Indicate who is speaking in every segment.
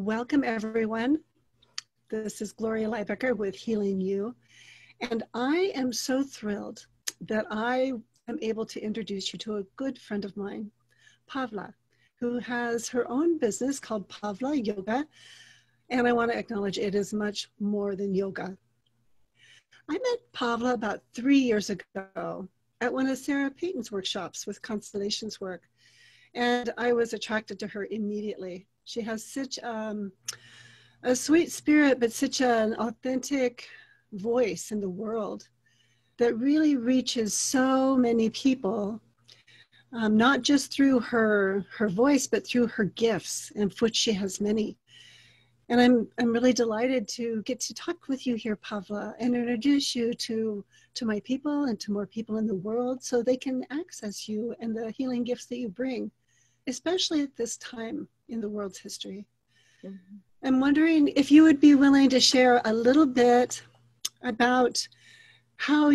Speaker 1: Welcome, everyone. This is Gloria Lybecker with Healing You. And I am so thrilled that I am able to introduce you to a good friend of mine, Pavla, who has her own business called Pavla Yoga. And I want to acknowledge it is much more than yoga. I met Pavla about 3 years ago at one of Sarah Peyton's workshops with Constellations work. And I was attracted to her immediately. She has such a sweet spirit, but such an authentic voice in the world that really reaches so many people, not just through her voice, but through her gifts, and of which she has many. And I'm really delighted to get to talk with you here, Pavla, and introduce you to my people and to more people in the world so they can access you and the healing gifts that you bring, especially at this time in the world's history. Mm-hmm. I'm wondering if you would be willing to share a little bit about about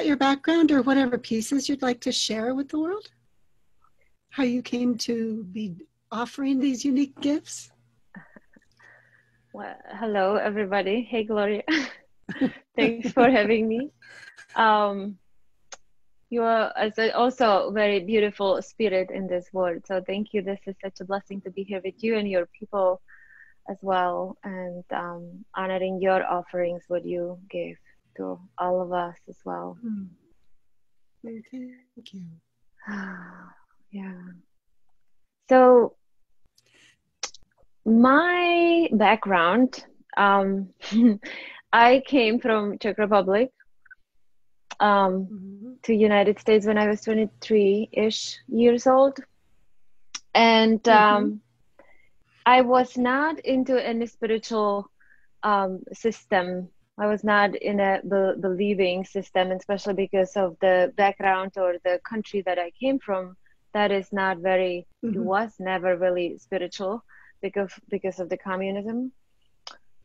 Speaker 1: your background or whatever pieces you'd like to share with the world, how you came to be offering these unique gifts.
Speaker 2: Well, hello, everybody. Hey, Gloria. Thanks for having me. You are also a very beautiful spirit in this world. So thank you. This is such a blessing to be here with you and your people as well. And honoring your offerings, what you gave to all of us as well.
Speaker 1: Thank you.
Speaker 2: Yeah. So my background, I came from Czech Republic. To United States when I was 23-ish years old. And I was not into any spiritual system. I was not in a believing system, especially because of the background or the country that I came from. That is not very, it was never really spiritual because of the communism.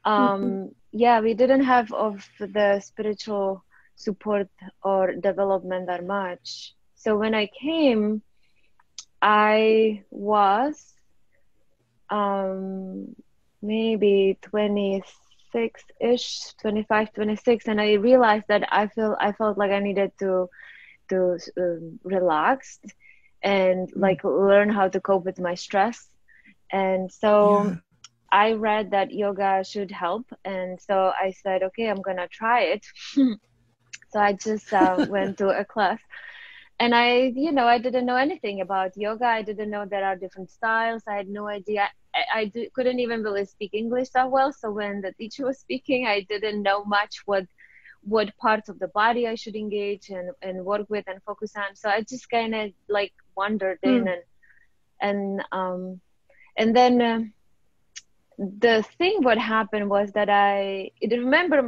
Speaker 2: Yeah, we didn't have of the spiritual support or development that much. So when I came, I was maybe 26-ish, 25, 26, and I realized that I felt like I needed to relax and like learn how to cope with my stress. And so I read that yoga should help, and so I said, okay, I'm gonna try it. So I just went to a class, and I didn't know anything about yoga. I didn't know there are different styles. I had no idea. I couldn't even really speak English that well. So when the teacher was speaking, I didn't know much what parts of the body I should engage and work with and focus on. So I just kind of like wandered in and then the thing what happened was that I remember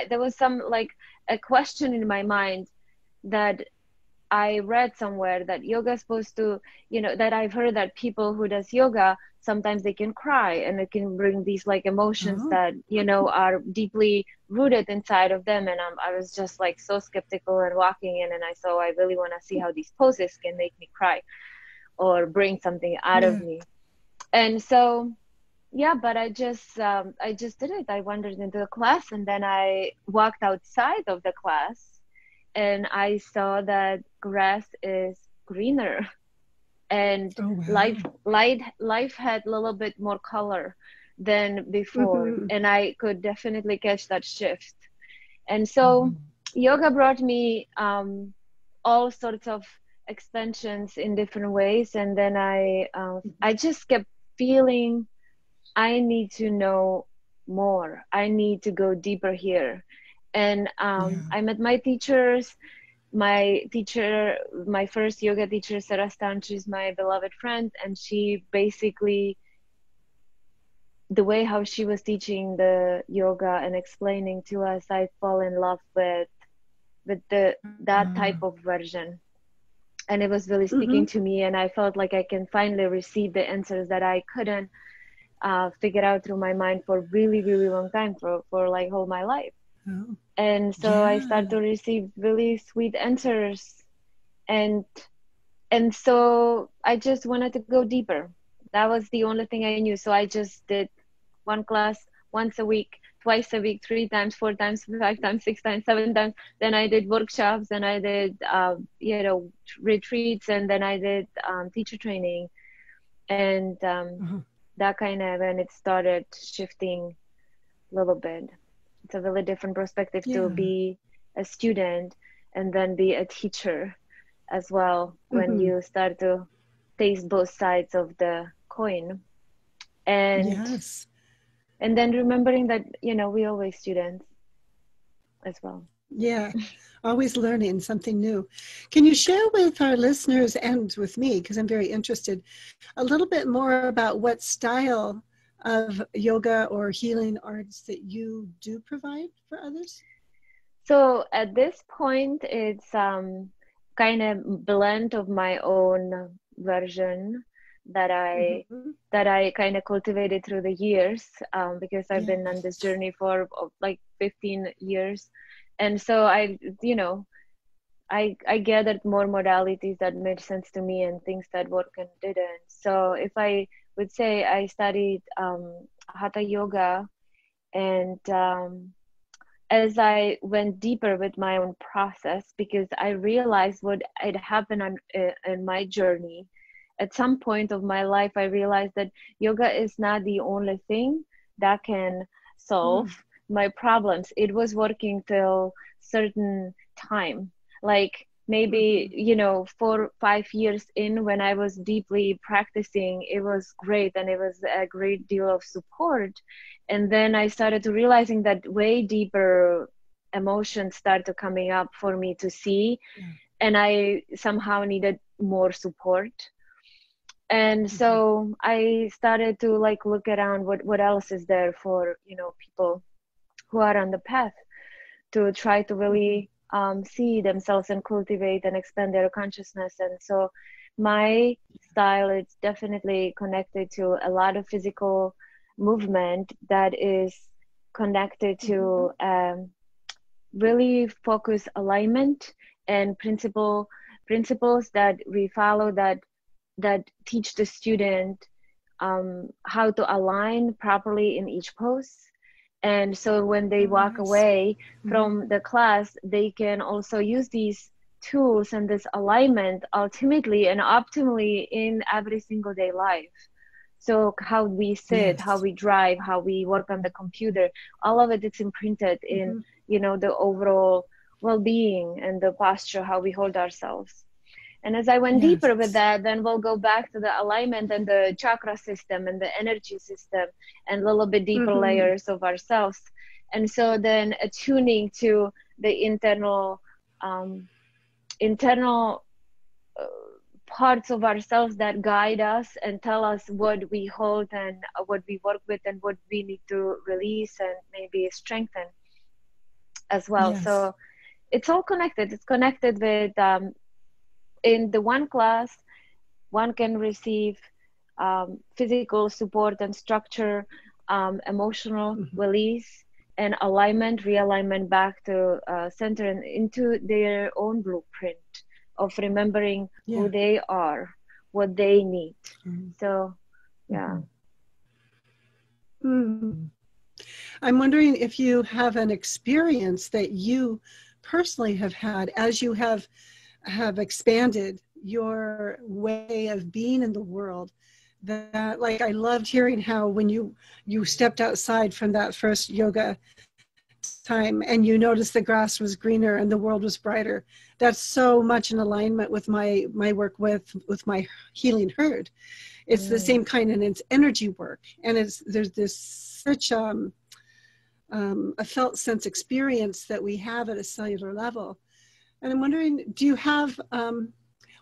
Speaker 2: there was some like a question in my mind that I read somewhere that yoga is supposed to, that I've heard that people who does yoga, sometimes they can cry and it can bring these like emotions that, are deeply rooted inside of them. And I was just like so skeptical and walking in, and I really want to see how these poses can make me cry or bring something out of me. And so, yeah, but I just did it. I wandered into the class, and then I walked outside of the class, and I saw that grass is greener, and life had a little bit more color than before, and I could definitely catch that shift. And so yoga brought me all sorts of extensions in different ways, and then I just kept feeling I need to know more. I need to go deeper here. And I met my teachers. My first yoga teacher, Sarah Peyton, she's my beloved friend. And she basically, the way how she was teaching the yoga and explaining to us, I fall in love with that type of version. And it was really speaking to me. And I felt like I can finally receive the answers that I couldn't figure out through my mind for really, really long time, for like all my life. And so I started to receive really sweet answers, and so I just wanted to go deeper. that was the only thing I knew. So I just did one class once a week, twice a week, 3 times, 4 times, 5 times, 6 times, 7 times. Then I did workshops, then I did, retreats, and then I did teacher training. And that kind of, when it started shifting a little bit. It's a really different perspective to be a student and then be a teacher as well, when you start to taste both sides of the coin. And and then remembering that, we always students as well.
Speaker 1: Yeah, always learning something new. Can you share with our listeners and with me, because I'm very interested, a little bit more about what style of yoga or healing arts that you do provide for others?
Speaker 2: So at this point, it's kind of blend of my own version that I kind of cultivated through the years, because I've been on this journey for like 15 years. And so I gathered more modalities that made sense to me and things that work and didn't. So if I would say, I studied Hatha Yoga, and as I went deeper with my own process, because I realized what had happened in my journey. At some point of my life, I realized that yoga is not the only thing that can solve my problems. It was working till certain time, like maybe 4 or 5 years in, when I was deeply practicing, it was great and it was a great deal of support. And then I started to realizing that way deeper emotions started coming up for me to see, and I somehow needed more support. And so I started to look around what else is there for people who are on the path to try to really see themselves and cultivate and expand their consciousness. And so my style is definitely connected to a lot of physical movement that is connected to really focus alignment and principles that we follow, that teach the student how to align properly in each pose. And so when they walk away from the class, they can also use these tools and this alignment ultimately and optimally in every single day life. So how we sit, how we drive, how we work on the computer, all of it is imprinted in, the overall well-being and the posture, how we hold ourselves. And as I went deeper with that, then we'll go back to the alignment and the chakra system and the energy system and a little bit deeper layers of ourselves. And so then attuning to the internal parts of ourselves that guide us and tell us what we hold and what we work with and what we need to release and maybe strengthen as well. So it's all connected. It's connected with in the one class, one can receive physical support and structure, emotional release, and alignment, realignment back to center and into their own blueprint of remembering who they are, what they need. So,
Speaker 1: I'm wondering if you have an experience that you personally have had as you have expanded your way of being in the world, that I loved hearing how when you stepped outside from that first yoga time and you noticed the grass was greener and the world was brighter. That's so much in alignment with my work with my healing herd. It's the same kind, and it's energy work, and there's this such a felt sense experience that we have at a cellular level. And I'm wondering, do you have, well,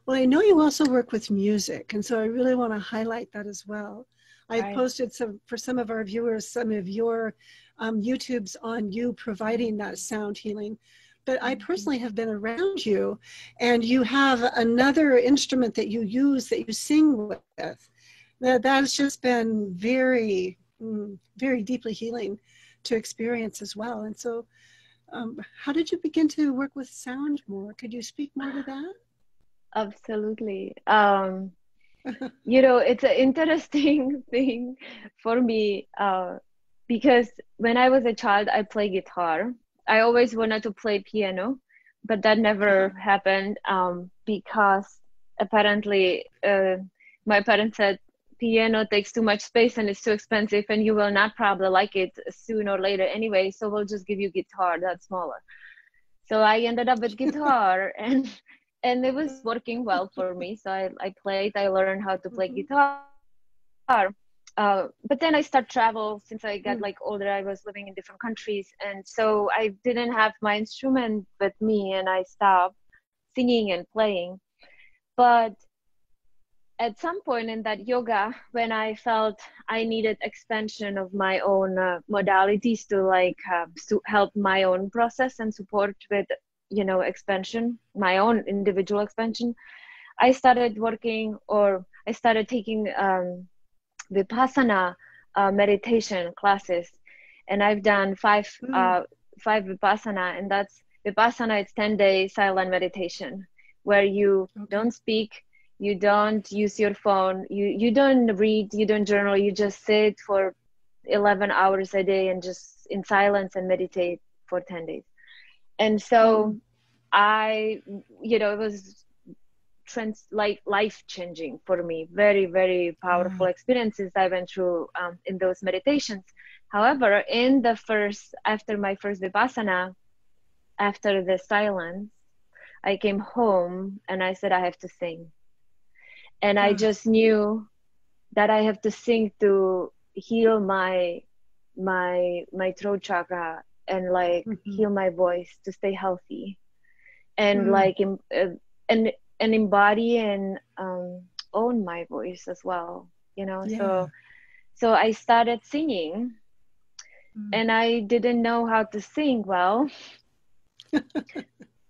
Speaker 1: I know you also work with music, and so I really want to highlight that as well. I've posted for some of our viewers, some of your YouTubes on you providing that sound healing. But I personally have been around you, and you have another instrument that you use, that you sing with. That's just been very, very deeply healing to experience as well. And so how did you begin to work with sound more? Could you speak more to that?
Speaker 2: Absolutely. you know, it's an interesting thing for me, because when I was a child, I played guitar. I always wanted to play piano, but that never happened, because apparently my parents said piano takes too much space and it's too expensive, and you will not probably like it sooner or later anyway, so we'll just give you guitar that's smaller. So I ended up with guitar, and it was working well for me. So I played, I learned how to play guitar. But then I started travel. Since I got like older, I was living in different countries, and so I didn't have my instrument with me, and I stopped singing and playing. But at some point in that yoga, when I felt I needed expansion of my own modalities to like help my own process and support with, you know, expansion, my own individual expansion, I started working, or I started taking Vipassana meditation classes, and I've done five Vipassana, and that's Vipassana. It's 10-day silent meditation where you don't speak, you don't use your phone, you don't read, you don't journal, you just sit for 11 hours a day and just in silence and meditate for 10 days. And so I, you know, it was life changing for me. Very, very powerful experiences I went through in those meditations. However, after my first Vipassana, after the silence, I came home and I said, I have to sing. And I just knew that I have to sing to heal my throat chakra and like heal my voice to stay healthy, and like and embody and own my voice as well, you know. So I started singing, and I didn't know how to sing well.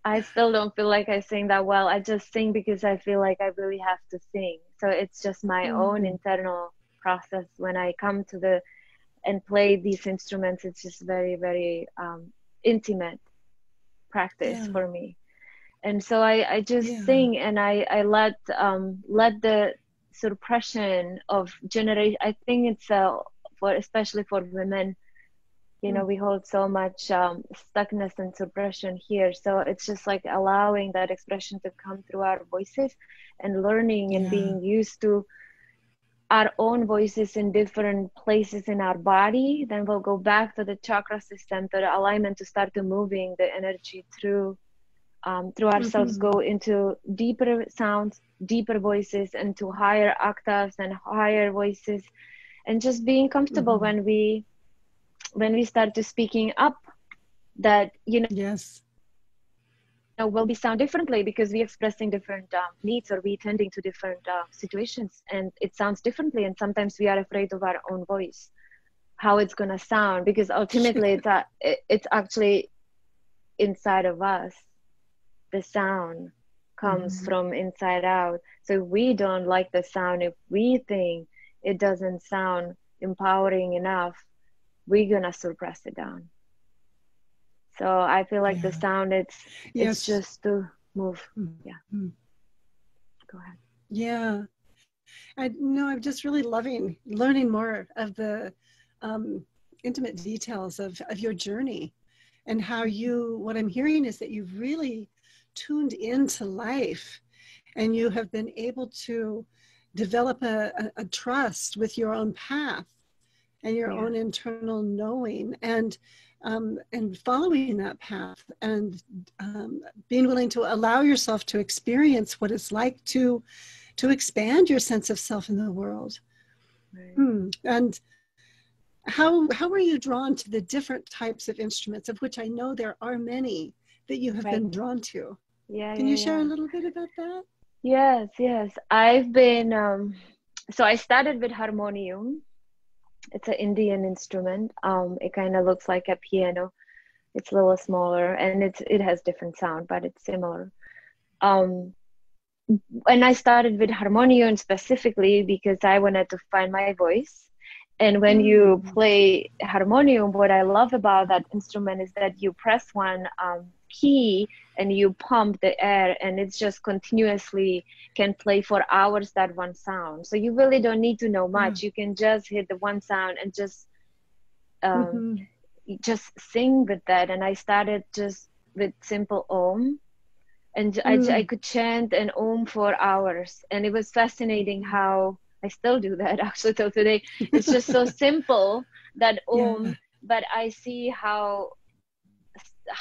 Speaker 2: I still don't feel like I sing that well. I just sing because I feel like I really have to sing. So it's just my own internal process. When I come to and play these instruments, it's just very, very intimate practice for me. And so I just sing, and I let the suppression of generation. I think it's especially for women, you know, we hold so much stuckness and suppression here. So it's just like allowing that expression to come through our voices, and learning and being used to our own voices in different places in our body. Then we'll go back to the chakra system, to the alignment, to start to moving the energy through ourselves, go into deeper sounds, deeper voices, and to higher octaves and higher voices, and just being comfortable when we start to speaking up, that, you know, will be sound differently because we expressing different needs, or we tending to different situations, and it sounds differently. And sometimes we are afraid of our own voice, how it's gonna sound, because ultimately it's actually inside of us. The sound comes from inside out. So if we don't like the sound, if we think it doesn't sound empowering enough, we're gonna suppress it down. So I feel like the sound, it's just to move. Go ahead.
Speaker 1: I'm just really learning more of the intimate details of your journey, and how what I'm hearing is that you've really tuned into life, and you have been able to develop a trust with your own path and your own internal knowing, and following that path, and being willing to allow yourself to experience what it's like to expand your sense of self in the world. And how were you drawn to the different types of instruments, of which I know there are many that you have been drawn to? Can you share a little bit about that?
Speaker 2: Yes. I've been so I started with Harmonium. It's an Indian instrument. It kind of looks like a piano. It's a little smaller, and it has different sound, but it's similar. And I started with Harmonium specifically because I wanted to find my voice. And when you play Harmonium, what I love about that instrument is that you press one key and you pump the air, and it's just continuously can play for hours that one sound. So you really don't need to know much. You can just hit the one sound and just sing with that. And I started just with simple Om, and I could chant an Om for hours, and it was fascinating how I still do that actually till today. It's just so simple, that Om, but I see how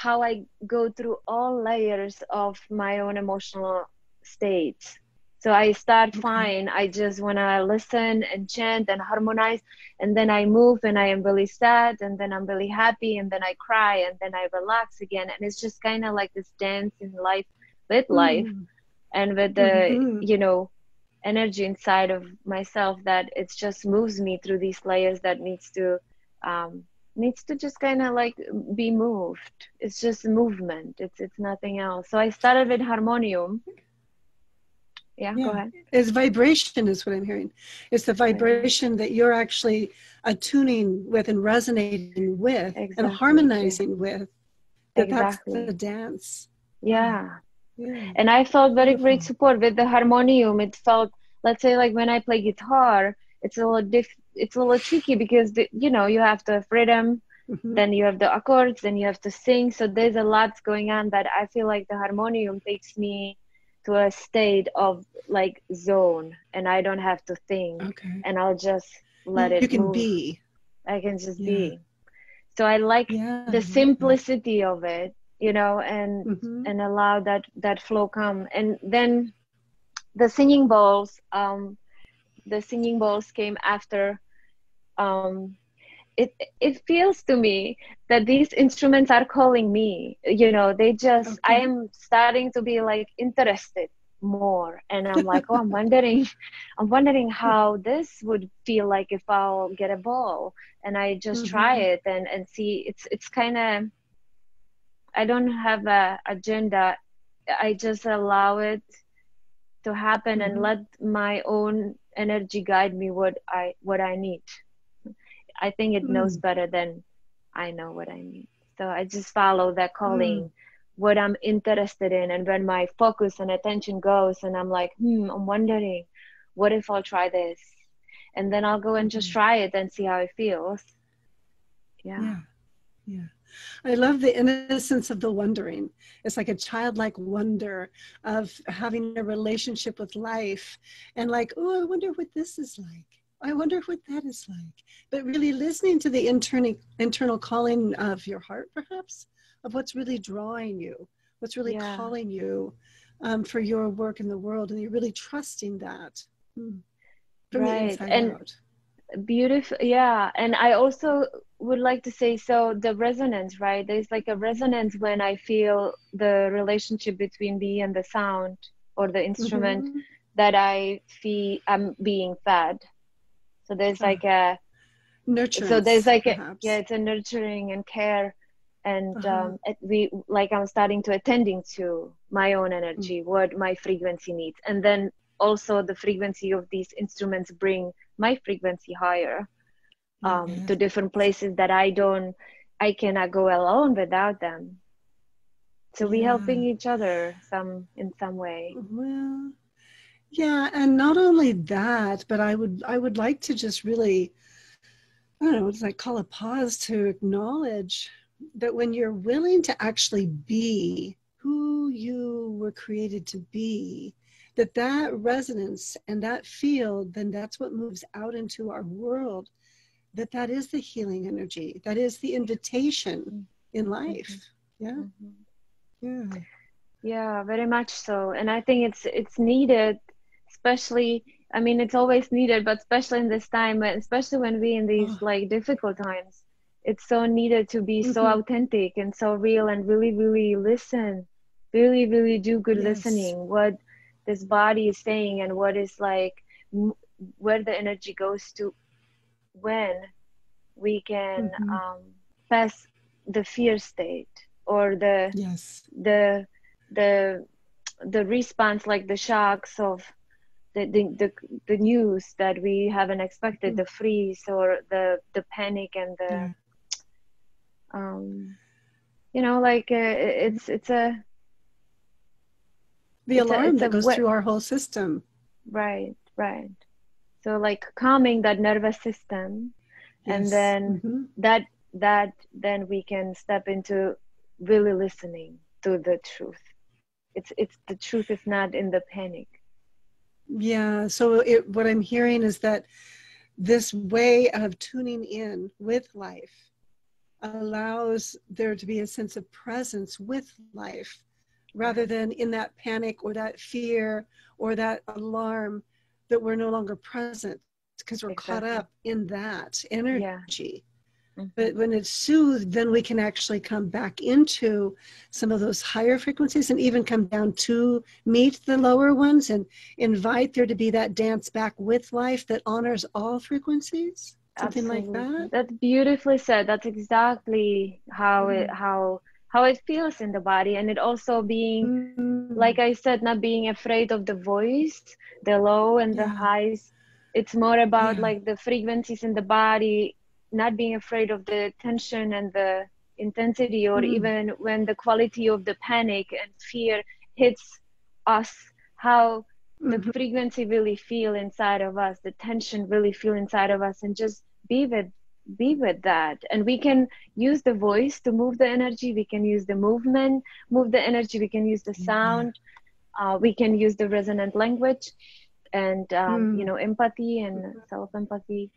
Speaker 2: I go through all layers of my own emotional states. So I start fine. I just want to listen and chant and harmonize, and then I move and I am really sad, and then I'm really happy, and then I cry, and then I relax again. And it's just kind of like this dance in life, with life, and with the energy inside of myself, that it just moves me through these layers that needs to just kind of like be moved. It's just movement. It's nothing else. So I started with Harmonium. Go ahead.
Speaker 1: It's vibration is what I'm hearing. It's the vibration that you're actually attuning with and resonating with and harmonizing with. That's the dance.
Speaker 2: And I felt very great support with the Harmonium. It felt, let's say, like when I play guitar, it's a little tricky, because you have the rhythm, then you have the accords, then you have to sing. So there's a lot going on that I feel like the Harmonium takes me to a state of like zone, and I don't have to think, and I'll just let it move.
Speaker 1: Be.
Speaker 2: I can just be. So I like the simplicity of it, and allow that flow come. And then the singing bowls came after. It feels to me that these instruments are calling me. They just I am starting to be like interested more, and I'm like, I'm wondering how this would feel like if I'll get a bowl, and I just try it and see. It's kind of, I don't have a agenda. I just allow it to happen and let my own energy guide me what I need. I think it knows better than I know what I need. So I just follow that calling, what I'm interested in. And when my focus and attention goes, and I'm like, I'm wondering, what if I'll try this? And then I'll go and just try it and see how it feels. Yeah.
Speaker 1: I love the innocence of the wondering. It's like a childlike wonder of having a relationship with life, and like, I wonder what this is like. I wonder what that is like. But really listening to the internal calling of your heart, perhaps, of what's really drawing you, what's really calling you for your work in the world, and you're really trusting that from the inside out.
Speaker 2: Beautiful. And I also would like to say, so the resonance, right? There's like a resonance when I feel the relationship between me and the sound or the instrument, that I feel I'm being fed. So there's like a nurturing. So there's like it's a nurturing and care, and I'm starting to attending to my own energy, what my frequency needs, and then also the frequency of these instruments bring my frequency higher to different places that I cannot go alone without them. So we helping each other in some way.
Speaker 1: Well, and not only that, but I would like to just really, I don't know, it's like call a pause to acknowledge that when you're willing to actually be who you were created to be, that resonance and that field, then that's what moves out into our world, that is the healing energy, that is the invitation in life.
Speaker 2: Yeah, very much so. And I think it's needed, especially, I mean, it's always needed, but especially in this time, especially when we're in these like difficult times, it's so needed to be so authentic and so real, and really, really listen, really, really do good listening, what this body is saying, and what is like, where the energy goes to, when we can pass the fear state, or the response, like the shocks of the news that we haven't expected, the freeze or the panic and the you know, like it's a
Speaker 1: The alarm
Speaker 2: it's a
Speaker 1: that goes through our whole system.
Speaker 2: right, right. So like calming that nervous system, and
Speaker 1: Yes.
Speaker 2: then that then we can step into really listening to the truth. It's the truth is not in the panic.
Speaker 1: Yeah. So what I'm hearing is that this way of tuning in with life allows there to be a sense of presence with life rather than in that panic or that fear or that alarm that we're no longer present because we're caught up in that energy. But when it's soothed, then we can actually come back into some of those higher frequencies and even come down to meet the lower ones and invite there to be that dance back with life that honors all frequencies. Something like that.
Speaker 2: That's beautifully said. That's exactly how it feels in the body. And it also being, like I said, not being afraid of the voice, the low and the highs. It's more about like the frequencies in the body, not being afraid of the tension and the intensity, or even when the quality of the panic and fear hits us, how the frequency really feel inside of us, the tension really feel inside of us, and just be with that. And we can use the voice to move the energy, we can use the movement move the energy, we can use the sound, we can use the resonant language, and you know, empathy and self-empathy.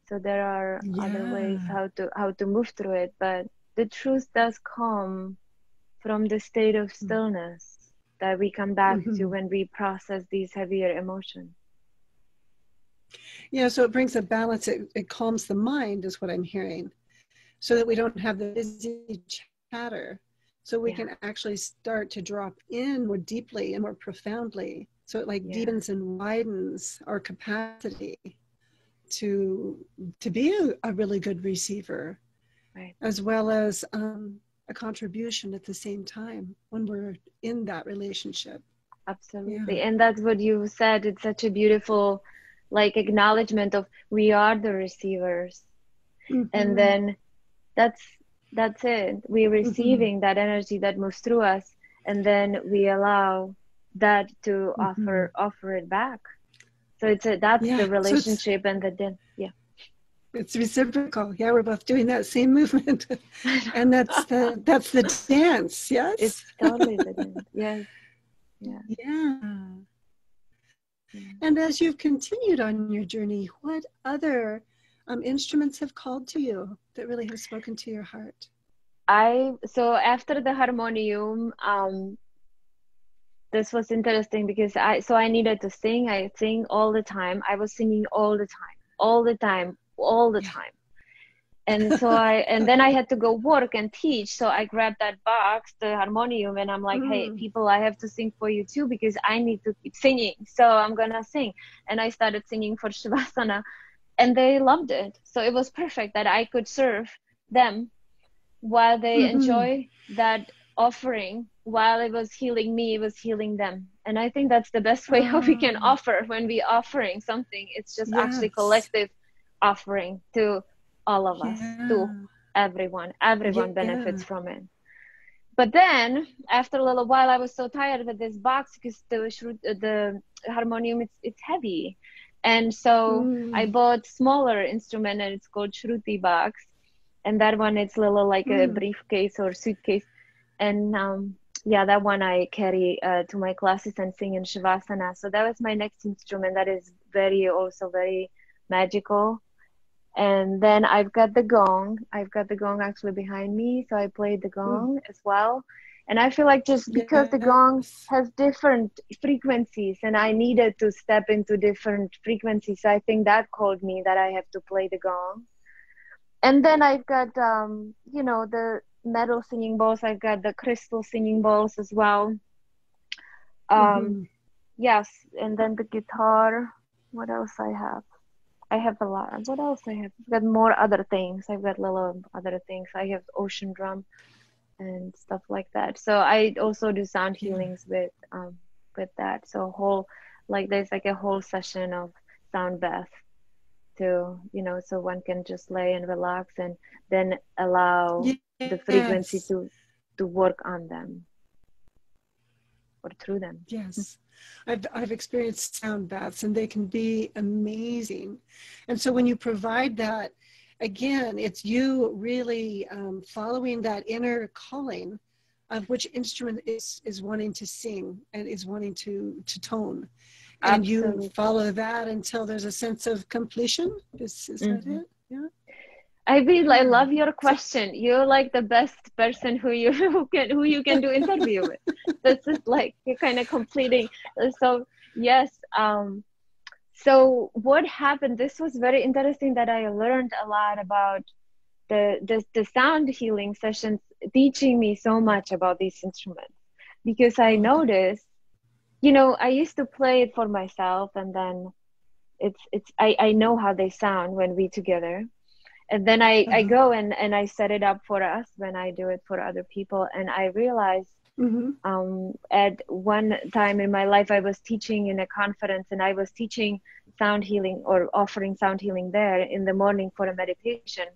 Speaker 2: So there are other ways how to move through it, but the truth does come from the state of stillness that we come back to when we process these heavier emotions.
Speaker 1: Yeah, so it brings a balance. It calms the mind, is what I'm hearing, so that we don't have the busy chatter. So we can actually start to drop in more deeply and more profoundly. So it like deepens and widens our capacity to be a really good receiver, as well as a contribution at the same time when we're in that relationship.
Speaker 2: Absolutely. And that's what you said. It's such a beautiful like acknowledgement of we are the receivers. And then that's it. We're receiving that energy that moves through us, and then we allow that to offer it back. So that's the relationship. So and the
Speaker 1: it's reciprocal. Yeah, we're both doing that same movement. And that's the dance. Yes,
Speaker 2: it's totally the dance. Yes.
Speaker 1: Yeah. And as you've continued on your journey, what other instruments have called to you that really have spoken to your heart?
Speaker 2: So after the harmonium, this was interesting because I needed to sing. I sing all the time. I was singing all the time. And so and then I had to go work and teach. So I grabbed that box, the harmonium, and I'm like, hey, people, I have to sing for you too, because I need to keep singing. So I'm going to sing. And I started singing for Shavasana, and they loved it. So it was perfect that I could serve them while they enjoy that offering. While it was healing me, it was healing them. And I think that's the best way how we can offer. When we offering something, it's just actually collective offering to all of us, to everyone benefits from it. But then after a little while, I was so tired with this box because the harmonium, it's heavy. And so I bought smaller instrument, and it's called Shruti box. And that one, it's little like a briefcase or suitcase. And that one I carry to my classes and sing in Shavasana. So that was my next instrument that is also very magical. And then I've got the gong actually behind me. So I played the gong as well. And I feel like just because the gong has different frequencies, and I needed to step into different frequencies, I think that called me that I have to play the gong. And then I've got, the metal singing bowls. I've got the crystal singing bowls as well. Yes. And then the guitar. What else I have? I have a lot. What else I have? I've got more other things. I've got little other things. I have ocean drum and stuff like that. So I also do sound healings with that. So there's like a whole session of sound bath to, so one can just lay and relax and then allow the frequency to work on them or through them.
Speaker 1: Yes. I've experienced sound baths, and they can be amazing. And so when you provide that, again, it's you really following that inner calling of which instrument is wanting to sing and is wanting to tone. And
Speaker 2: Absolutely.
Speaker 1: you follow that until there's a sense of completion. Is that it? Yeah.
Speaker 2: I love your question. You're like the best person who you can do interview with. This is like you're kind of completing. So yes. So what happened? This was very interesting that I learned a lot about the sound healing sessions, teaching me so much about these instruments, because I noticed, I used to play it for myself, and then I know how they sound when we together. And then I go and I set it up for us when I do it for other people. And I realized at one time in my life, I was teaching in a conference, and I was teaching sound healing or offering sound healing there in the morning for a meditation.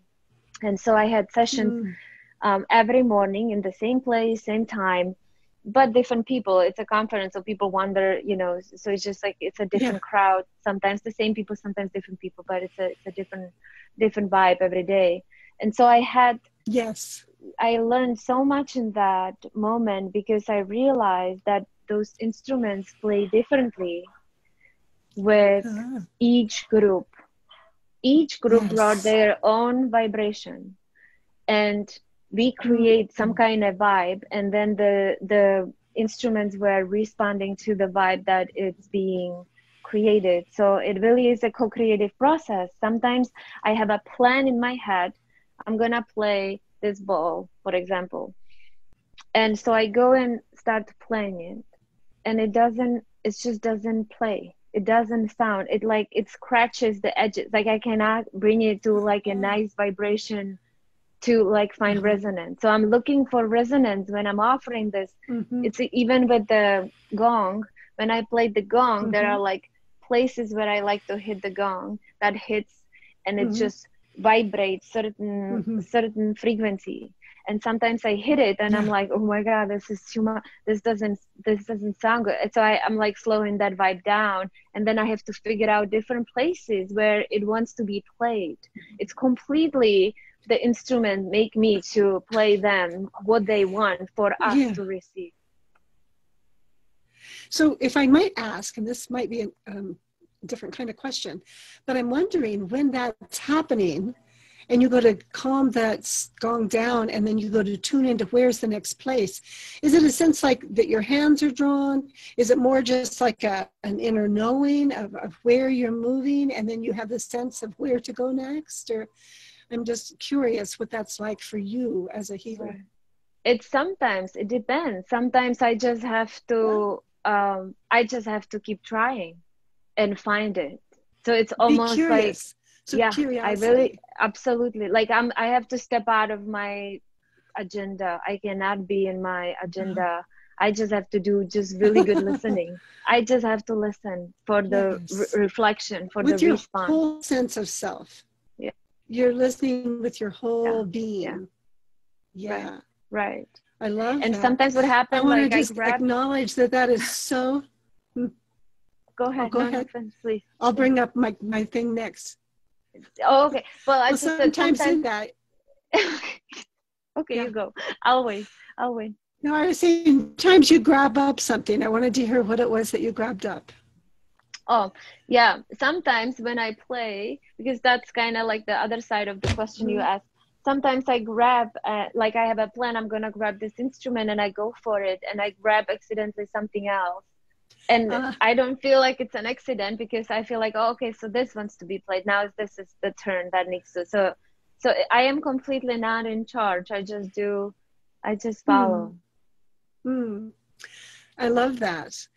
Speaker 2: And so I had sessions every morning in the same place, same time, but different people. It's a conference, so people wander, so it's just like, it's a different crowd. Sometimes the same people, sometimes different people, but it's a different vibe every day. And so I learned so much in that moment, because I realized that those instruments play differently with each group. Each group brought their own vibration, and we create some kind of vibe, and then the instruments were responding to the vibe that it's being created. So it really is a co-creative process. Sometimes I have a plan in my head. I'm gonna play this ball, for example, and so I go and start playing it, and it just doesn't play. It doesn't sound. It scratches the edges. Like I cannot bring it to like a nice vibration to like find resonance. So I'm looking for resonance when I'm offering this. It's even with the gong. When I play the gong, there are like places where I like to hit the gong that hits, and it just vibrates certain frequency. And sometimes I hit it, and I'm like, oh my God, this is too much. This doesn't sound good. So I'm like slowing that vibe down, and then I have to figure out different places where it wants to be played. It's completely the instrument make me to play them what they want for us to receive.
Speaker 1: So if I might ask, and this might be a different kind of question, but I'm wondering, when that's happening and you go to calm that gong down, and then you go to tune into where's the next place, is it a sense like that your hands are drawn? Is it more just like an inner knowing of where you're moving, and then you have the sense of where to go next? Or I'm just curious what that's like for you as a healer.
Speaker 2: It depends. Sometimes I just have to keep trying and find it. So it's almost like, curiosity. I really, absolutely. Like I have to step out of my agenda. I cannot be in my agenda. I just have to do just really good listening. I just have to listen for the reflection, for
Speaker 1: with
Speaker 2: the
Speaker 1: your
Speaker 2: response.
Speaker 1: Whole sense of self. You're listening with your whole being.
Speaker 2: Right.
Speaker 1: I love
Speaker 2: and
Speaker 1: that.
Speaker 2: Sometimes what happens,
Speaker 1: I want to just acknowledge that is so.
Speaker 2: Go ahead.
Speaker 1: Go ahead.
Speaker 2: Please.
Speaker 1: I'll bring up my thing next.
Speaker 2: Oh, okay. Well,
Speaker 1: sometimes in that.
Speaker 2: Okay, you go. I'll wait.
Speaker 1: No, I was saying, sometimes you grab up something. I wanted to hear what it was that you grabbed up.
Speaker 2: Oh, yeah. Sometimes when I play, because that's kind of like the other side of the question you asked. Sometimes I grab, like I have a plan, I'm going to grab this instrument, and I go for it, and I grab accidentally something else. And I don't feel like it's an accident, because I feel like, oh, okay, so this wants to be played. Now this is the turn that needs to. So I am completely not in charge. I just follow.
Speaker 1: I love that.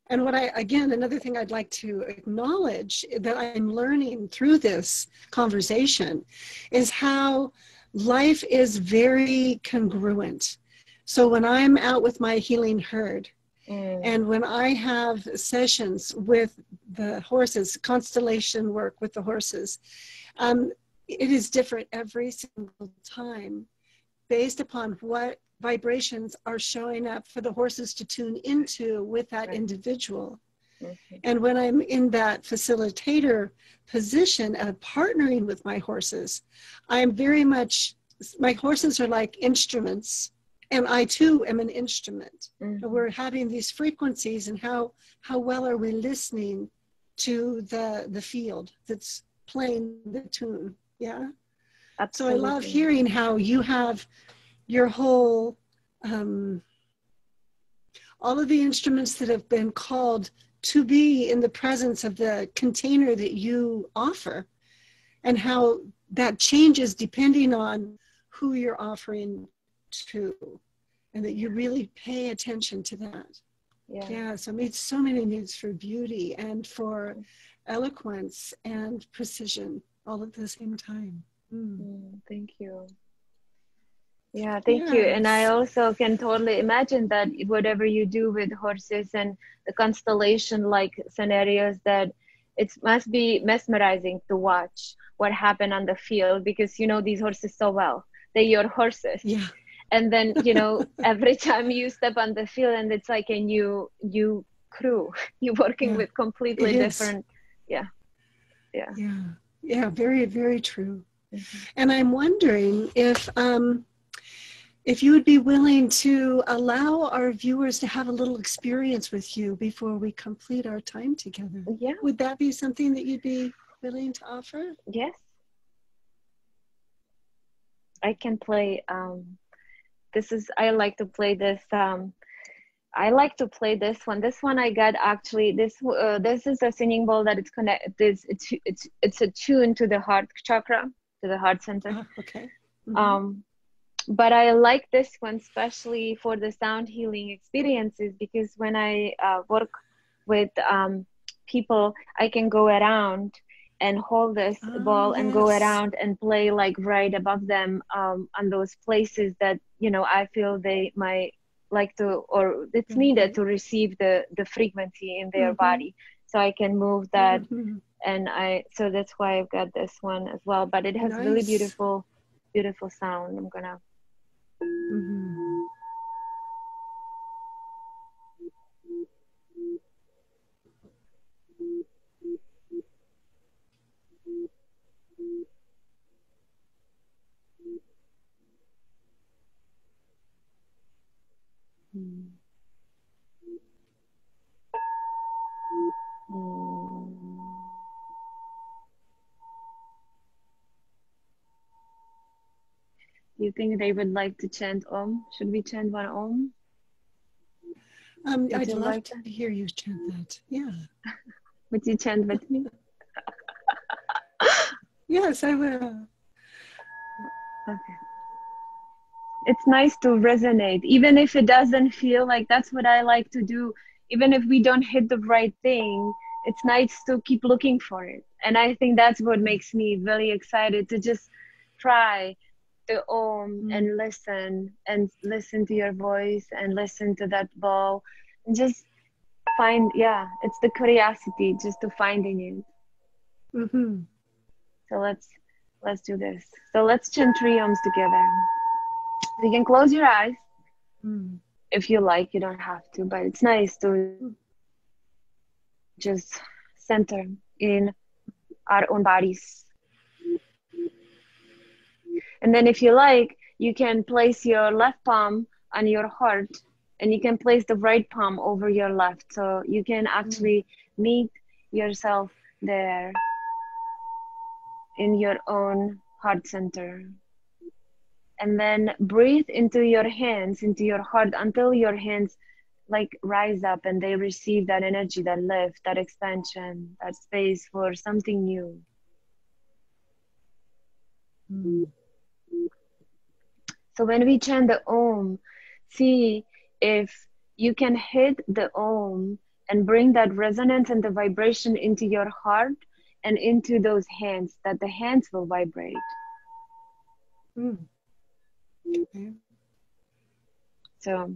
Speaker 1: And another thing I'd like to acknowledge that I'm learning through this conversation is how life is very congruent. So when I'm out with my healing herd, and when I have sessions with the horses, constellation work with the horses, it is different every single time. based upon what vibrations are showing up for the horses to tune into with that individual. And when I'm in that facilitator position of partnering with my horses, I'm very much, my horses are like instruments, and I too am an instrument. We're having these frequencies, and how well are we listening to the field that's playing the tune? Yeah. Absolutely. So I love hearing how you have your whole, all of the instruments that have been called to be in the presence of the container that you offer, and how that changes depending on who you're offering to, and that you really pay attention to that. Yeah, so it meets so many needs for beauty and for eloquence and precision all at the same time.
Speaker 2: Thank you. Yeah, thank you. And I also can totally imagine that whatever you do with horses and the constellation like scenarios, that it must be mesmerizing to watch what happened on the field, because you know these horses so well. They're your horses.
Speaker 1: Yeah.
Speaker 2: And then, you know, every time you step on the field and it's like a new crew, you're working with completely different. Yeah.
Speaker 1: Very, very true. And I'm wondering if you would be willing to allow our viewers to have a little experience with you before we complete our time together.
Speaker 2: Yeah.
Speaker 1: Would that be something that you'd be willing to offer?
Speaker 2: Yes. I can play, I like to play this, I like to play this one. This one I got actually, this is a singing bowl that it's connected, it's attuned to the heart chakra, to the heart center.
Speaker 1: Okay.
Speaker 2: But I like this one especially for the sound healing experiences, because when I work with people, I can go around and hold this ball and go around and play like right above them on those places that, you know, I feel they might like to, or it's needed to receive the frequency in their body. So I can move that. And so that's why I've got this one as well. But it has really beautiful, beautiful sound. I'm gonna. Do you think they would like to chant Om? Should we chant one Om?
Speaker 1: I'd love to hear you chant that. Yeah.
Speaker 2: Would you chant with me?
Speaker 1: Yes, I will.
Speaker 2: Okay. It's nice to resonate, even if it doesn't feel like that's what I like to do. Even if we don't hit the right thing, it's nice to keep looking for it. And I think that's what makes me really excited to just try the Om and listen to your voice and listen to that ball and just find, it's the curiosity just to finding it. So let's do this. So let's chant 3 Oms together. You can close your eyes if you like. You don't have to, but it's nice to just center in our own bodies. And then if you like, you can place your left palm on your heart, and you can place the right palm over your left. So you can actually meet yourself there in your own heart center. And then breathe into your hands, into your heart, until your hands like rise up and they receive that energy, that lift, that expansion, that space for something new. So when we chant the Om, see if you can hit the Om and bring that resonance and the vibration into your heart and into those hands, that the hands will vibrate. So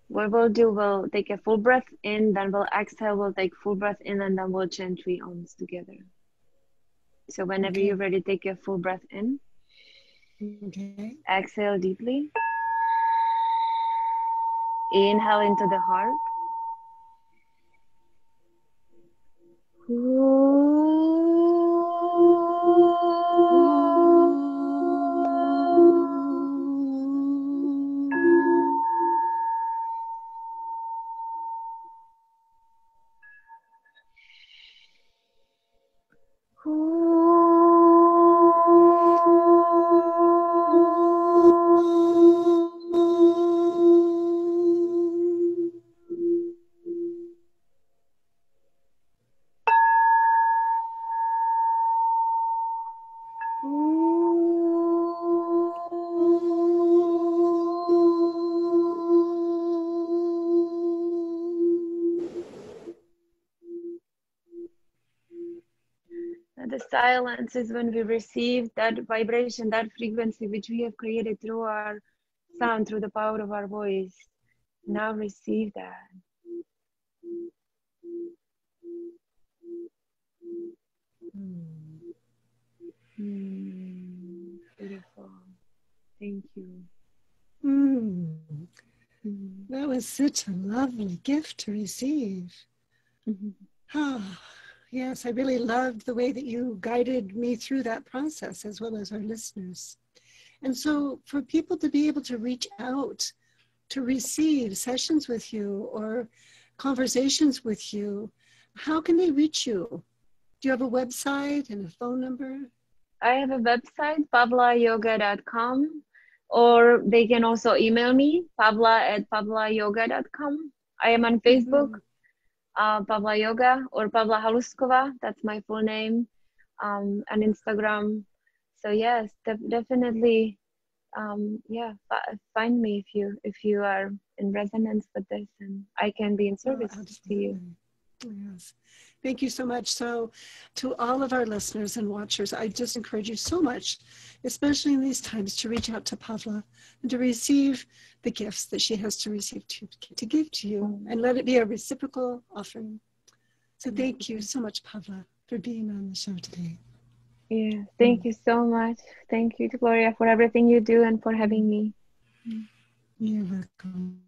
Speaker 2: what we'll do, we'll take a full breath in, then we'll exhale, we'll take full breath in, and then we'll chant 3 Oms together. So whenever you're ready, take a full breath in.
Speaker 1: Okay.
Speaker 2: Exhale deeply. Inhale into the heart. The silence is when we receive that vibration, that frequency which we have created through our sound, through the power of our voice. Now receive that. Beautiful. Thank you.
Speaker 1: That was such a lovely gift to receive. Yes, I really loved the way that you guided me through that process, as well as our listeners. And so for people to be able to reach out to receive sessions with you or conversations with you, how can they reach you? Do you have a website and a phone number?
Speaker 2: I have a website, pavlayoga.com, or they can also email me, pavla@pavlayoga.com. I am on Facebook, Pavla Yoga, or Pavla Haluskova, that's my full name, on Instagram. So yes, definitely, find me if you are in resonance with this, and I can be in service to you.
Speaker 1: Yes. Thank you so much. So to all of our listeners and watchers, I just encourage you so much, especially in these times, to reach out to Pavla and to receive the gifts that she has to receive to give to you, and let it be a reciprocal offering. So thank you so much, Pavla, for being on the show today.
Speaker 2: Yeah, thank you so much. Thank you, Gloria, for everything you do and for having me.
Speaker 1: You're welcome.